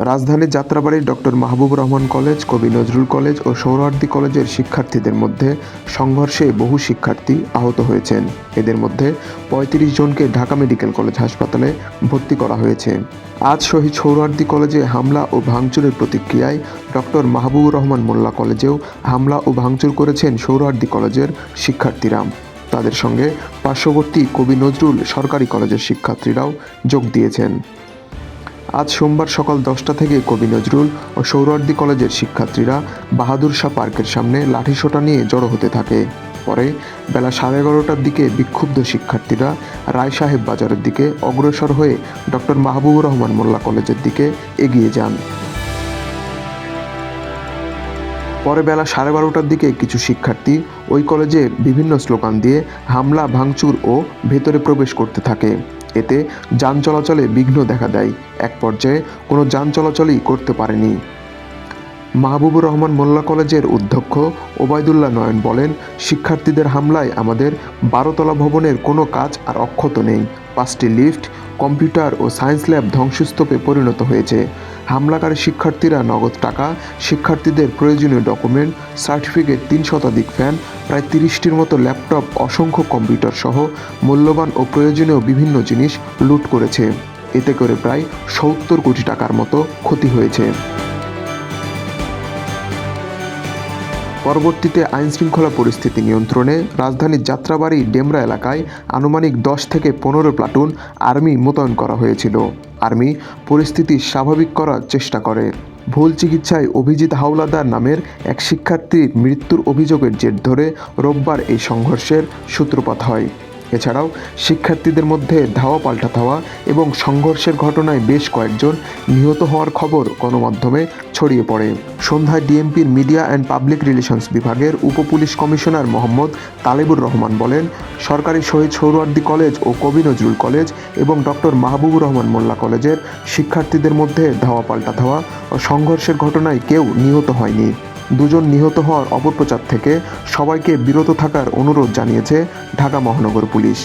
রাজধানীর যাত্রাবাড়ীর doctor Mahbubur Rahman college, কবি Nazrul college ও সোহরাওয়ার্দী কলেজের শিক্ষার্থীদের মধ্যে সংঘর্ষে বহু শিক্ষার্থী আহত হয়েছেন। এদের মধ্যে ৩৫ জনকে ঢাকা মেডিকেল কলেজ হাসপাতালে ভর্তি করা হয়েছে। আজ শহীদ সোহরাওয়ার্দী কলেজে হামলা ও ভাঙচুরের প্রতিক্রিয়ায় ডক্টর মাহবুবুর রহমান মোল্লা কলেজেও হামলা ও ভাঙচুর করেছেন সোহরাওয়ার্দী কলেজের শিক্ষার্থীরা। তাদের সঙ্গে পার্শ্ববর্তী কবি নজরুল সরকারি কলেজের শিক্ষার্থীরাও যোগ দিয়েছেন। আজ সোমবার সকাল 10টা থেকে কবি নজরুল ও সোহরাওয়ার্দী কলেজের শিক্ষার্থীরা বাহাদুর শাহ পার্কের সামনে লাঠিসোঁটা নিয়ে জড়ো হতে থাকে। পরে বেলা 11:30টার দিকে বিক্ষুব্ধ শিক্ষার্থীরা রায় সাহেব বাজারের দিকে অগ্রসর হয়ে ডক্টর মাহবুবুর রহমান মোল্লা কলেজের দিকে এগিয়ে যান। পরে বেলা 12:30টার দিকে কিছু শিক্ষার্থী ওই কলেজে বিভিন্ন স্লোগান দিয়ে হামলা, ভাঙচুর ও ভেতরে প্রবেশ করতে থাকে। এতে যান চলাচলে বিঘ্ন দেখা দেয়। এক পর্যায়ে কোনো যান চলাচলই করতে পারেনি। মাহবুবুর রহমান মোল্লা কলেজের অধ্যক্ষ ওবায়দুল্লাহ নয়ন বলেন, শিক্ষার্থীদের হামলায় আমাদের 12তলা ভবনের কোনো কাজ আর অক্ষত নেই। 5টি লিফট, কম্পিউটার ও সায়েন্স ল্যাব ধ্বংসস্তূপে পরিণত হয়েছে। হামলাকারী শিক্ষার্থীরা নগদ টাকা, শিক্ষার্থীদের প্রয়োজনীয় ডকুমেন্ট, সার্টিফিকেট, 3 শতাধিক ফ্যান, প্রায় 30টির মতো ল্যাপটপ, অসংখ্য কম্পিউটার সহ মূল্যবান ও প্রয়োজনীয় বিভিন্ন জিনিস লুট করেছে। এতে করে প্রায় 70 কোটি টাকার মতো ক্ষতি হয়েছে। পরবর্তীতে আইনশৃঙ্খলা পরিস্থিতি নিয়ন্ত্রণে রাজধানীর যাত্রাবাড়ী ডেমরা এলাকায় আনুমানিক 10 থেকে 15 প্লাটুন আর্মি মোতায়েন করা হয়েছিল। আর্মি পরিস্থিতি স্বাভাবিক করার চেষ্টা করে। ভুল চিকিৎসায় অভিজিৎ হাওলাদার নামের এক শিক্ষার্থীর মৃত্যুর অভিযোগের জের ধরে রোববার এই সংঘর্ষের সূত্রপাত হয়। এছাড়াও শিক্ষার্থীদের মধ্যে ধাওয়া পাল্টা ধাওয়া এবং সংঘর্ষের ঘটনায় বেশ কয়েকজন নিহত হওয়ার খবর গণমাধ্যমে ছড়িয়ে পড়ে। সন্ধ্যায় ডিএমপির মিডিয়া অ্যান্ড পাবলিক রিলেশনস বিভাগের উপপুলিশ কমিশনার মোহাম্মদ তালেবুর রহমান বলেন, সরকারি শহীদ সোহরাওয়ার্দী কলেজ ও কবি নজরুল কলেজ এবং ডক্টর মাহবুবুর রহমান মোল্লা কলেজের শিক্ষার্থীদের মধ্যে ধাওয়া পাল্টা ধাওয়া ও সংঘর্ষের ঘটনায় কেউ নিহত হয়নি। 2 জন নিহত হওয়ার অপপ্রচার থেকে সবাইকে বিরত থাকার অনুরোধ জানিয়েছে ঢাকা মহানগর পুলিশ।